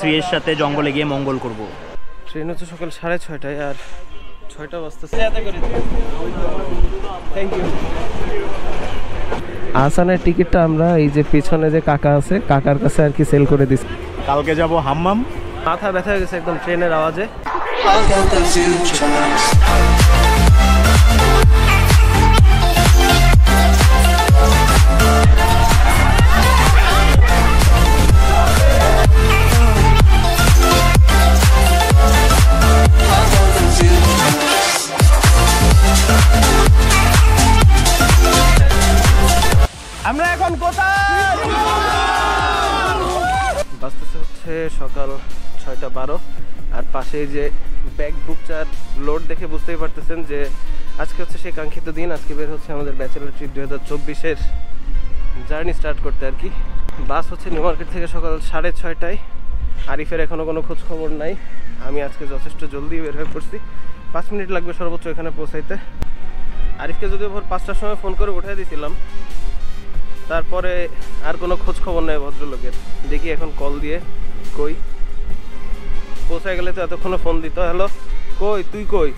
শ্রীয়ের সাথে জঙ্গলে গিয়ে মঙ্গল করব। ট্রেন হচ্ছে সকাল 6:30 আর 6টা বাজতেছে। Thank you. আসানের টিকিটটা আমরা এই যে পিছনে যে কাকা আছে কাকার কাছে আর কি সেল করে দিচ্ছি। কালকে যাব হাম্মাম। মাথা ব্যথা হয়ে গেছে একদম ট্রেনের আওয়াজে। আমরা এখন কোথায়? বাসতেছে হচ্ছে সকাল 6:12 আর পাশে যে ব্যাগ বুকচার লোড দেখে বুঝতেই পারতেছেন যে আজকে হচ্ছে সেই কাঙ্ক্ষিত দিন। আজকে বের হচ্ছে আমাদের ব্যাচেলর ট্রিপ 2024-এর জার্নি স্টার্ট করতে আর কি। বাস হচ্ছে নিউ মার্কেট থেকে সকাল 6:30টায়। আরিফের এখনও কোনো খোঁজ খবর নাই। আমি আজকে যথেষ্ট জলদি বের হয়ে পড়ছি, 5 মিনিট লাগবে সর্বোচ্চ এখানে পৌঁছাইতে। আরিফকে যদিও ভোর 5টার সময় ফোন করে উঠাই দিয়েছিলাম, তারপরে আর কোনো খোঁজ খবর নেই ভদ্রলোকের। দেখি এখন কল দিয়ে কই পৌঁছায় গেলে তো এতক্ষণে ফোন দিত। হ্যালো, কই তুই? কই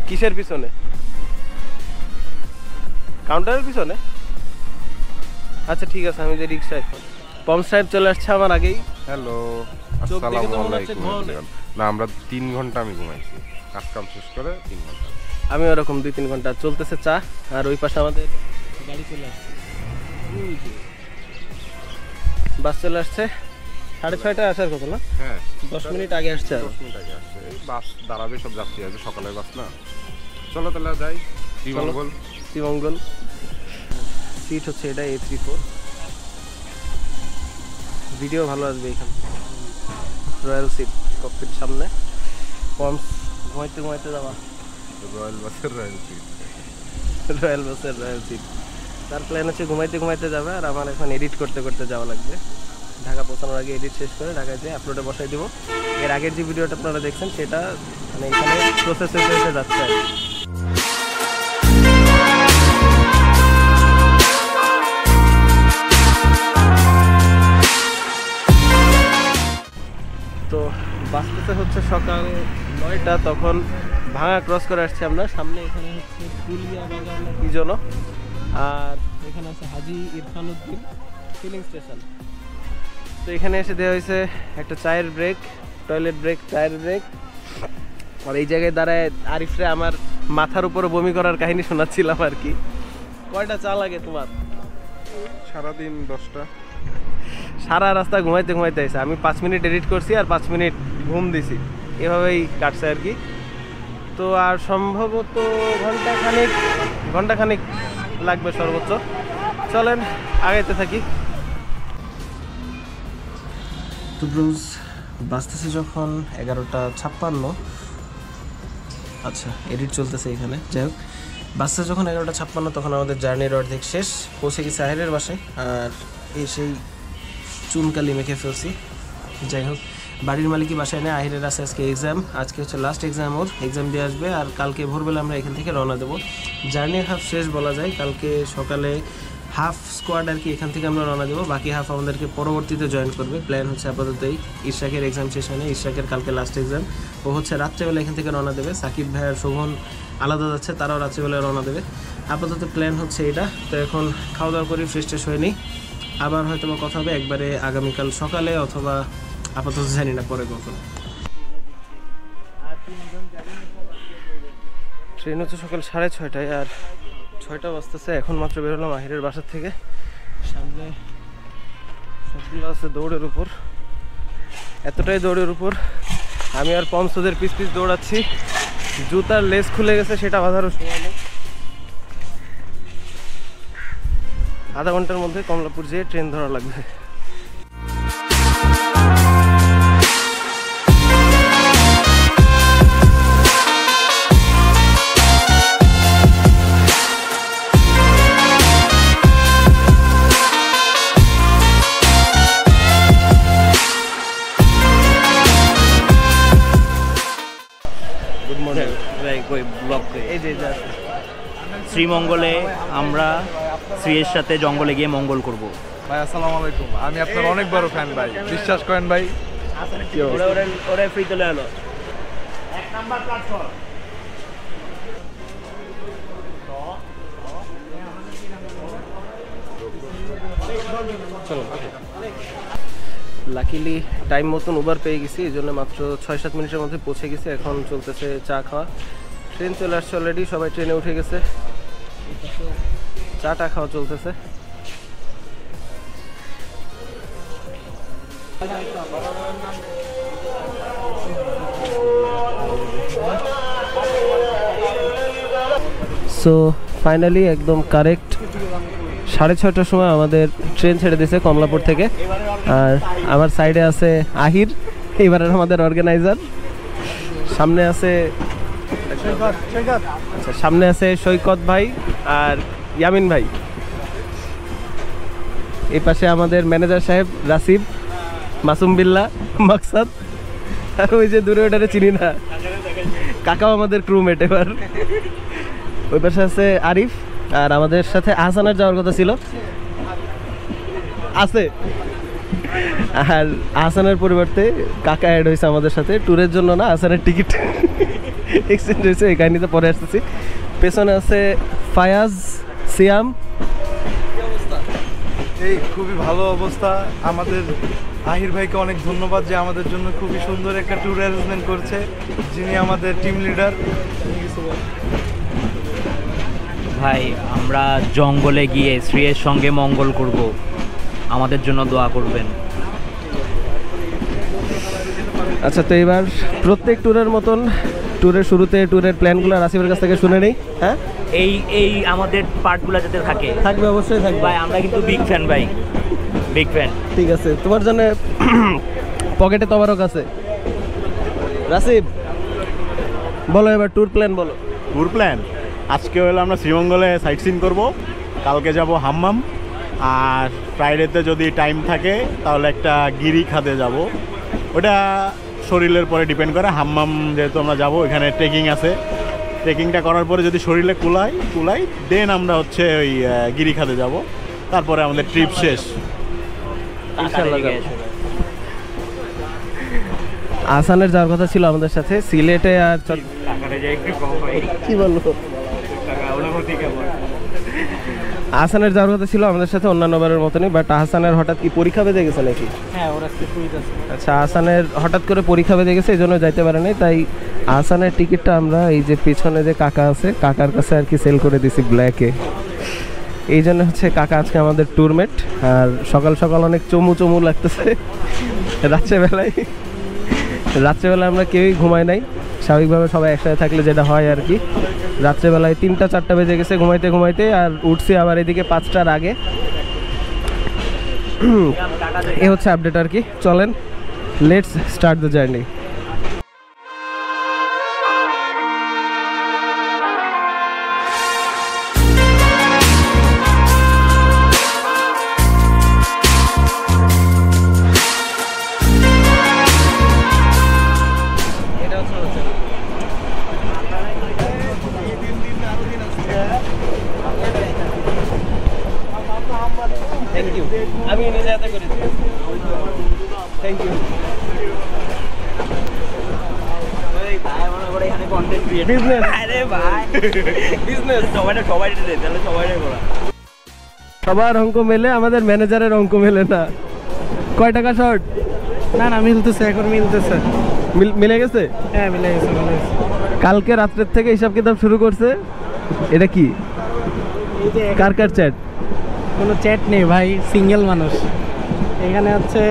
কিসের পিছনে? কাউন্টারের পিছনে? আচ্ছা ঠিক আছে, আমি যে রিক্সায়। পম সাহেব চলে আসছে আমার আগেই। হ্যালো, আসসালামু আলাইকুম। না, আমরা 3 ঘন্টা আমি ঘুমাইছি, কাজ কাম শেষ করে 3 ঘন্টা। আমি ওরকম 2-3 ঘন্টা। চলতেছে চা, আর ওই পাশে আমাদের গাড়ি চলে আসছে। বাস চলে আসছে 6:30টায় আসার কথা না? হ্যাঁ, 10 মিনিট আগে আসছে। 10 মিনিট আগে আসছে। এই বাস দাঁড়াবে, সব যাত্রী আসবে, সকালের বাস না। চলো তাহলে যাই শ্রীমঙ্গল। সিট হচ্ছে এটা A34। ভিডিও ভালো আসবে এখানে। রয়্যাল সিট, ককপিট সামনে। পম্পস ঘুমাইতে যাওয়া। রয়্যাল বাসের রয়্যাল সিট। তার প্ল্যান হচ্ছে ঘুমাইতে যাবে, আর আমার এখন এডিট করতে যাওয়া লাগবে। ঢাকা পৌঁছানোর আগে এডিট শেষ করে ঢাকায় যেয়ে আপলোডে বসাই দেবো। এর আগের যে ভিডিওটা আপনারা দেখছেন সেটা মানে এখানে প্রসেস হতে যাচ্ছে। তো বাসতে হচ্ছে সকাল 9টা, তখন ভাঙা ক্রস করে আসছি আমরা। সামনে এখানে হচ্ছে ফুলিয়া বাগান কি জন্য, আর এখানে আছে হাজি ইরফানুদ্দিন ফিলিং স্টেশন। তো এখানে এসে দেওয়া হয়েছে একটা চায়ের ব্রেক, টয়লেট ব্রেক, চায়ের ব্রেক। আর এই জায়গায় দাঁড়ায় আরিফরে আমার মাথার উপরে বমি করার কাহিনী শোনাচ্ছিলাম আর কি। কয়টা চা লাগে তোমার? সারাদিন 10টা। সারা রাস্তা ঘুমাইতে আসছে। আমি 5 মিনিট এডিট করছি আর 5 মিনিট ঘুম দিছি, এভাবেই কাটছে আর কি। তো আর সম্ভবত ঘন্টাখানিক লাগবে সর্বোচ্চ। চলেন আগাইতে থাকি। তো ব্রুজ বাজতেছে যখন 11:56। আচ্ছা, এডিট চলতেছে এখানে। যাই হোক, বাসে যখন 11:56 তখন আমাদের জার্নির অর্ধেক শেষ। পৌঁছে গেছি আহিরের বাসায়, আর এসেই চুনকালি মেখে ফেলছি। যাই হোক, বাড়ির মালিকই বাসায় নেই। আহিরের আছে আজকে এক্সাম, আজকে হচ্ছে লাস্ট এক্সাম, ওর এক্সাম দিয়ে আসবে। আর কালকে ভোরবেলা আমরা এখান থেকে রওনা দেবো। জার্নির হাফ শেষ বলা যায়। কালকে সকালে হাফ স্কোয়াড আর কি এখান থেকে আমরা রওনা দেবো, বাকি হাফ আমাদেরকে পরবর্তীতে জয়েন করবে। প্ল্যান হচ্ছে আপাততই ইশরাকের এক্সাম শেষ হয় না, ইশরাকের কালকে লাস্ট এক্সাম। ও হচ্ছে রাত্রেবেলা এখান থেকে রওনা দেবে। সাকিব ভাই আর শোভন আলাদা যাচ্ছে, তারাও রাত্রেবেলায় রওনা দেবে। আপাতত প্ল্যান হচ্ছে এটা। তো এখন খাওয়া দাওয়া করি, ফ্রেশ ট্রেশ হয়ে নিই। আবার হয়তো বা কথা হবে একবারে আগামীকাল সকালে, অথবা আপাতত জানি না পরে কখন। ট্রেন হচ্ছে সকাল 6:30 আর 6টা বাজতেছে। এখন মাত্র বেরোলাম আহিরের বাসার থেকে। সামনে সবগুলো আছে দৌড়ের উপর, এতটাই দৌড়ের উপর। আমি আর পমসদের পিস দৌড়াচ্ছি। জুতার লেস খুলে গেছে, সেটা বাঁধারও সময় নেই। আধা ঘন্টার মধ্যে কমলাপুর যেয়ে ট্রেন ধরা লাগবে। Good morning. এই যে শ্রীমঙ্গলে আমরা শ্রীয়ের সাথে জঙ্গলে গিয়ে মঙ্গল করব। ভাই আসসালামু আলাইকুম, আমি আপনার অনেক বড় ফ্যান ভাই, বিশ্বাস করেন ভাই। ওরা ফ্রি চলে এলো 1 নাম্বার প্ল্যাটফর্ম। লাকিলি টাইম মতন উবার পেয়ে গেছি, এই জন্য মাত্র 6-7 মিনিটের মধ্যে পৌঁছে গেছি। এখন চলতেছে চা খাওয়া। ট্রেন চলে আসছে অলরেডি, সবাই ট্রেনে উঠে গেছে, চাটা খাওয়া চলতেছে। সো ফাইনালি একদম কারেক্ট 6:30টার সময় আমাদের ট্রেন ছেড়ে দিয়েছে কমলাপুর থেকে। আর আমার সাইডে আছে আহির, এবারের আমাদের অর্গানাইজার। সামনে আছে আচ্ছা, সামনে আছে সৈকত ভাই আর ইয়ামিন ভাই। এই পাশে আমাদের ম্যানেজার সাহেব রাসিব, মাসুম বিল্লাহ, মাকসাদ। আর ওই যে দূরে ওটারে চিনি না, কাকাও আমাদের ক্রুমেট এবার। ওই পাশে আছে আরিফ, আর আমাদের সাথে আহসানের যাওয়ার কথা ছিল, আছে। আর আহসানের পরিবর্তে কাকা অ্যাড হয়েছে আমাদের সাথে ট্যুরের জন্য না, আহসানের টিকিট এক্সচেঞ্জ হয়েছে। এই কাহিনিতে পরে আসতেছি। পেছনে আছে ফায়াজ, সিয়াম। এই খুবই ভালো অবস্থা। আমাদের আহির ভাইকে অনেক ধন্যবাদ যে আমাদের জন্য খুবই সুন্দর একটা ট্যুর অ্যারেঞ্জমেন্ট করছে, যিনি আমাদের টিম লিডার। ভাই আমরা জঙ্গলে গিয়ে শ্রীয়ের সঙ্গে মঙ্গল করব, আমাদের জন্য দোয়া করবেন। আচ্ছা, তো এবার প্রত্যেক ট্যুরের মতন ট্যুরের শুরুতে ট্যুরের প্ল্যানগুলো রাসিবের কাছ থেকে শুনে নেই। হ্যাঁ, এই আমাদের পার্টগুলো যাতে থাকে। থাকবে, অবশ্যই থাকবে ভাই, আমরা কিন্তু বিগ ফ্যান ভাই, বিগ ফ্যান। ঠিক আছে, তোমার জন্য পকেটে তবারক আছে। রাসিব বলো এবার ট্যুর প্ল্যান বলো। ট্যুর প্ল্যান আজকে হলো আমরা শ্রীমঙ্গলে সাইট সিন করবো, কালকে যাব হাম্মাম, আর ফ্রাইডেতে যদি টাইম থাকে তাহলে একটা গিরি খাদে যাব। ওটা শরীরের পরে ডিপেন্ড করে। হাম্মাম যেহেতু আমরা যাব, এখানে ট্রেকিং আছে, ট্রেকিংটা করার পরে যদি শরীরে কুলাই দেন আমরা হচ্ছে ওই গিরি খাদে যাব। তারপরে আমাদের ট্রিপ শেষ। আহসানের যাওয়ার কথা ছিল আমাদের সাথে সিলেটে, আর কি বলবো, আহসানের যাওয়ার কথা ছিল আমাদের সাথে অন্যান্য বারের মতনই, বাট আহসানের হঠাৎ কি পরীক্ষা বেঁধে গেছে নাকি? হ্যাঁ, ওরা কুইজ আছে। আচ্ছা, আহসানের হঠাৎ করে পরীক্ষা বেঁধে গেছে, এই জন্য যাইতে পারে নাই। তাই আহসানের টিকিটটা আমরা এই যে পিছনে যে কাকা আছে, কাকার কাছে আর কি সেল করে দিছি ব্ল্যাকে। এই জন্য হচ্ছে কাকা আজকে আমাদের ট্যুরমেট। আর সকাল সকাল অনেক চমু লাগতেছে। রাত্রেবেলায় আমরা কেউই ঘুমাই নাই, স্বাভাবিকভাবে সবাই একসাথে থাকলে যেটা হয় আর কি। রাত্রেবেলায় 3টা-4টা বেজে গেছে ঘুমাইতে, আর উঠছি আবার এদিকে 5টার আগে। এ হচ্ছে আপডেট আর কি। চলেন, let's start the journey. Thank you, আমি নিজে হাতে করেছি। Thank you. সবার অঙ্ক মেলে, আমাদের ম্যানেজারের অঙ্ক মেলে না। কয় টাকা শর্ট? না মিলতেছে, এখন মিলতেছে। মিলে গেছে? হ্যাঁ, মিলে গেছে। কালকে রাত্রের থেকে হিসাব কিতাব শুরু করছে। এটা কি কার চ্যাট? কোনো চ্যাট নেই ভাই, সিঙ্গেল মানুষ। এখানে হচ্ছে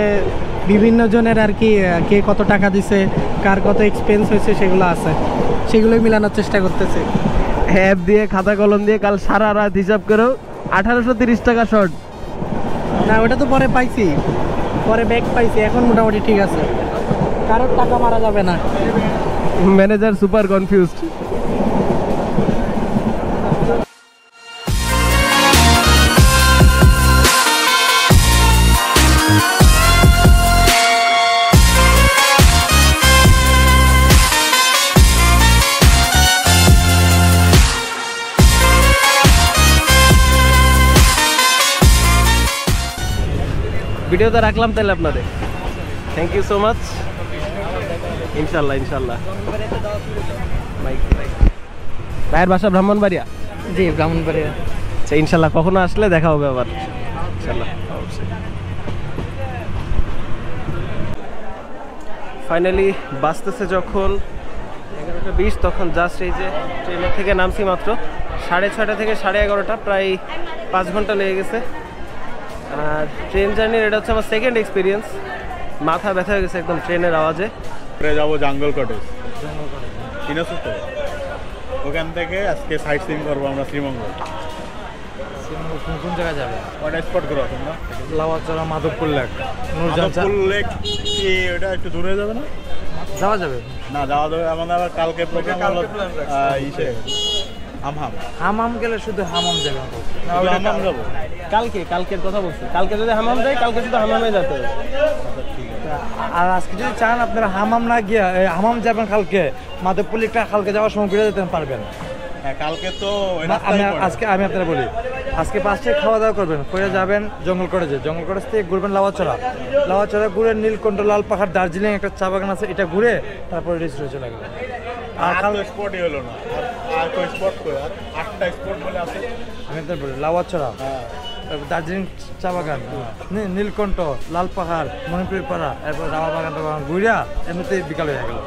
বিভিন্ন জনের আর কি, কে কত টাকা দিছে, কার কত এক্সপেন্স হয়েছে সেগুলো আছে, সেগুলোই মিলানোর চেষ্টা করতেছে। অ্যাপ দিয়ে খাতা কলম দিয়ে কাল সারা রাত হিসাব করেও 1830 টাকা শর্ট। না, ওটা তো পরে পাইছি, পরে ব্যাক পাইছি। এখন মোটামুটি ঠিক আছে, কারোর টাকা মারা যাবে না। Manager super confused. ভিডিওতে রাখলাম তাহলে আপনাদের। Thank you so much. ইনশাল্লাহ ইনশাল্লাহ। ভাইয়ের বাসা ব্রাহ্মণবাড়িয়া? জি, ব্রাহ্মণবাড়িয়া। আচ্ছা, ইনশাল্লাহ কখনো আসলে দেখা হবে আবার ইনশাল্লাহ, অবশ্যই। ফাইনালি বাসতেছে যখন 11:20, তখন জাস্ট এই যে ট্রেনের থেকে নামছি মাত্র। 6:30 থেকে 11:30, প্রায় 5 ঘন্টা লেগে গেছে। আর ট্রেন জার্নির এটা হচ্ছে আমার সেকেন্ড এক্সপিরিয়েন্স। মাথা ব্যথা হয়ে গেছে একদম ট্রেনের আওয়াজে। যাবো জঙ্গল কটেজ, চিনেছো তো? ওখান থেকে আজকে সাইট সিইং করবো আমরা শ্রীমঙ্গল। কোন জায়গায় যাবে? কয়টা স্পট করো তোমরা? লাওয়াচড়া, মাধবপুর লেক। মাধবপুর লেক কি ওটা একটু দূরে যাবে না? যাওয়া যাবে না, যাওয়া যাবে। আমাদের আবার কালকে প্রোগ্রাম হলো ইসে হামহাম। হামাম গেলে শুধু হামাম যাবে। হামহাম যাবো কালকের কথা বলছি। কালকে যদি হামাম যাই, কালকে শুধু হামামে যেতে হবে। আর আজকে যদি চান আপনারা হামাম না গিয়ে হামাম যাবেন, কালকে মাধবপুর লেকটা কালকে যাওয়ার সময় ঘুরে যেতে পারবেন। হ্যাঁ, কালকে তো আমি আপনারা বলি, আজকে 5টায় খাওয়া দাওয়া করবেন, করে যাবেন জঙ্গল কটেজে। জঙ্গল কটেজ থেকে ঘুরবেন লাওয়াচড়া ঘুরে নীলকণ্ঠ, লাল পাহাড়, দার্জিলিং একটা চা বাগান আছে, এটা ঘুরে তারপরে রিসোর্টে চলে গেলেন। আর কালকে স্পটই হলো না, আর কই স্পট কই? আর 8টা স্পট বলে আছে। আমি তো বলি লাওয়াচড়া, দার্জিলিং চা বাগান, নীলকণ্ঠ, লাল পাহাড়, মণিপুরি পাড়া, এরপর রাওয়া বাগান ঘুরিয়া এমনিতে বিকাল হয়ে গেল।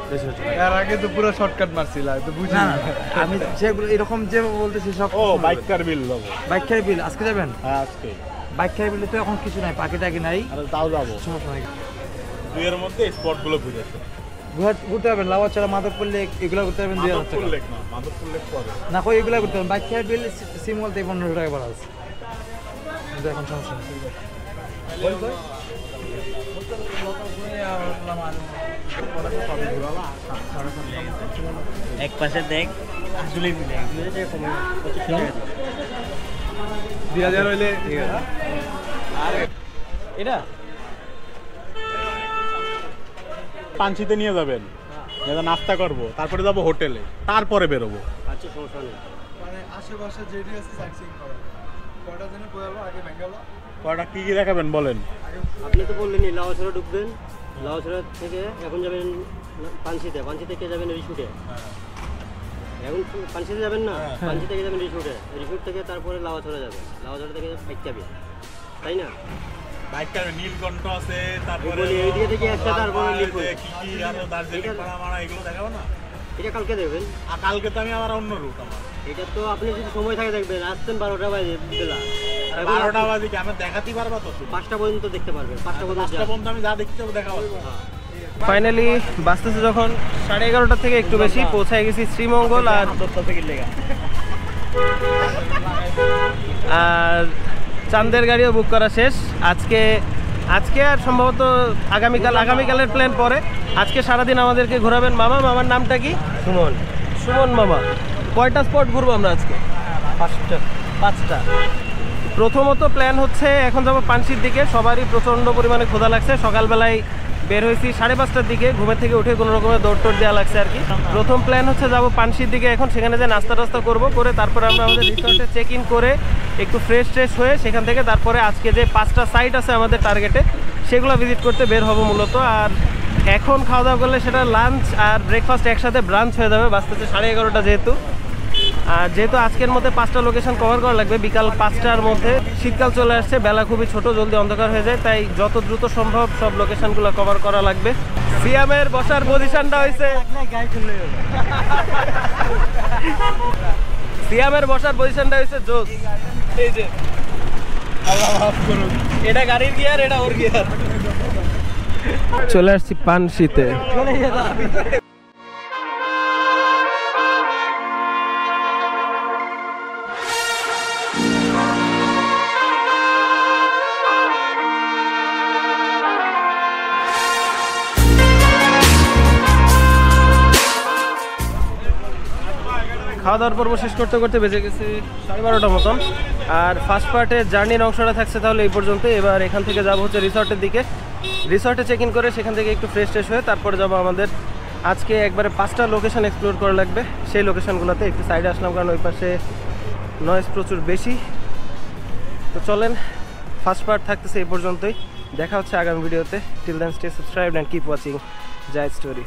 এর আগে তো পুরো শর্টকাট মারছিলাম, তো বুঝি না, আমি যেগুলো এরকম যে বলতেছি সব। ও বাইকার বিল যাবো। বাইকের বিল আজকে যাবেন? হ্যাঁ, আজকে বাইকের বিলে তো এখন কিছু নাই, পাখি টাকি নাই। আর তাও যাবো। সমস্যা নাই, দুইয়ের মধ্যে স্পটগুলো ঘুরেছে। ঘুরতে পারবেন। লাওয়াচড়া, মাধবপুর লেক এগুলো ঘুরতে পারবেন 2000 মাধবপুর টাকা। লেক না, মাধবপুর লেক পরে। না, কই এগুলো ঘুরতে পারবেন। বাইকের বিল সিমলতে 1500 টাকা ভাড়া আছে, কিন্তু এখন সমস্যা নেই। এক পাশে দেখ, আসলে 2000 হইলে এটা পাঞ্চিতে নিয়ে যাবেন, যেটা নাস্তা করবো, তারপরে যাবো হোটেলে, তারপরে বেরোবো। আচ্ছা, সমস্যা নেই। মানে আশেপাশে যেটি আছে সাইট সিইং করা। কয়টা দিনে বলবো আগে বেঙ্গল কয়টা কি কি দেখাবেন বলেন? আপনি তো বললেনই লাওয়াছড়া ঢুকবেন, লাওয়াছড়া থেকে এখন যাবেন পানশিতে, পানশি থেকে যাবেন রিসুটে। এখন পানশিতে যাবেন না, পানশি থেকে যাবেন রিসুটে, রিসুট থেকে তারপরে লাওয়াছড়া যাবেন, লাওয়াছড়া থেকে বাইক যাবে, তাই না? বাইকটা নীলকণ্ঠ আছে, তারপরে বলি এইদিকে থেকে একসাথে তারপরে নীলকণ্ঠ। কি কি আর দার্জিলিং পাড়া এগুলো দেখাবো না? এটা কালকে দেখবেন। আর কালকে তো আমি আবার অন্য রুট আমার। এটা তো আপনি যদি সময় থাকে দেখবেন, আসতেন 12টা বাজে বেলা, 12টা বাজে কি আমি দেখাতেই পারবা তো? 5টা পর্যন্ত দেখতে পারবেন। 5টা পর্যন্ত আমি যা দেখতে হবে দেখাবো। ফাইনালি বাসতেছে যখন 11:30 থেকে একটু বেশি, পৌঁছায় গেছি শ্রীমঙ্গল। আর চাঁদের গাড়িও বুক করা শেষ। আজকে আর সম্ভবত আগামীকালের প্ল্যান পরে। আজকে সারাদিন আমাদেরকে ঘোরাবেন মামা। মামার নামটা কি? সুমন মামা। কয়টা স্পট ঘুরবো আমরা আজকে? 5টা। প্রথমত প্ল্যান হচ্ছে এখন যাবো পানশির দিকে। সবারই প্রচণ্ড পরিমাণে ক্ষুধা লাগছে। সকালবেলায় বের হয়েছি 5:30টার দিকে, ঘুমের থেকে উঠে কোনো রকমের দৌড় দেওয়া লাগছে আর কি। প্রথম প্ল্যান হচ্ছে যাবো পানশির দিকে। এখন সেখানে যে নাস্তা টাস্তা করবো, করে তারপরে আমরা আমাদের রিসর্টে চেক ইন করে একটু ফ্রেশ হয়ে সেখান থেকে তারপরে আজকে যে 5টা সাইট আছে আমাদের টার্গেটে, সেগুলো ভিজিট করতে বের হবো মূলত। আর এখন খাওয়া দাওয়া করলে সেটা লাঞ্চ আর ব্রেকফাস্ট একসাথে ব্রাঞ্চ হয়ে যাবে। বাজতেছে 11:30 যেহেতু। আর যেহেতু আজকের মধ্যে 5টা লোকেশন কভার করা লাগবে, বিকাল 5টার মধ্যে। শীতকাল চলে আসছে, বেলা খুবই ছোট, জলদি অন্ধকার হয়ে যায়, তাই যত দ্রুত সম্ভব সব লোকেশনগুলো কভার করা লাগবে। সিয়ামের বসার পজিশনটা হয়েছে জোস। এই যে এটা গাড়ির গিয়ার, এটা ওর গিয়ার। চলে আসছি পানশিতে। খাওয়া দাওয়ার পর্ব শেষ করতে করতে বেজে গেছে 12:30 মতন। আর ফার্স্ট পার্টের জার্নির অংশটা থাকছে তাহলে এই পর্যন্ত। এবার এখান থেকে যাবো হচ্ছে রিসর্টের দিকে। রিসর্টে চেক ইন করে সেখান থেকে একটু ফ্রেশ হয়ে তারপরে যাবো আমাদের আজকে একবারে 5টা লোকেশন এক্সপ্লোর করা লাগবে। সেই লোকেশনগুলোতে একটু সাইডে আসলাম, কারণ ওই পাশে নয়েজ প্রচুর বেশি। তো চলেন, ফার্স্ট পার্ট থাকতেছে এই পর্যন্তই। দেখা হচ্ছে আগামী ভিডিওতে। Till then stay subscribed and keep watching Zayed story.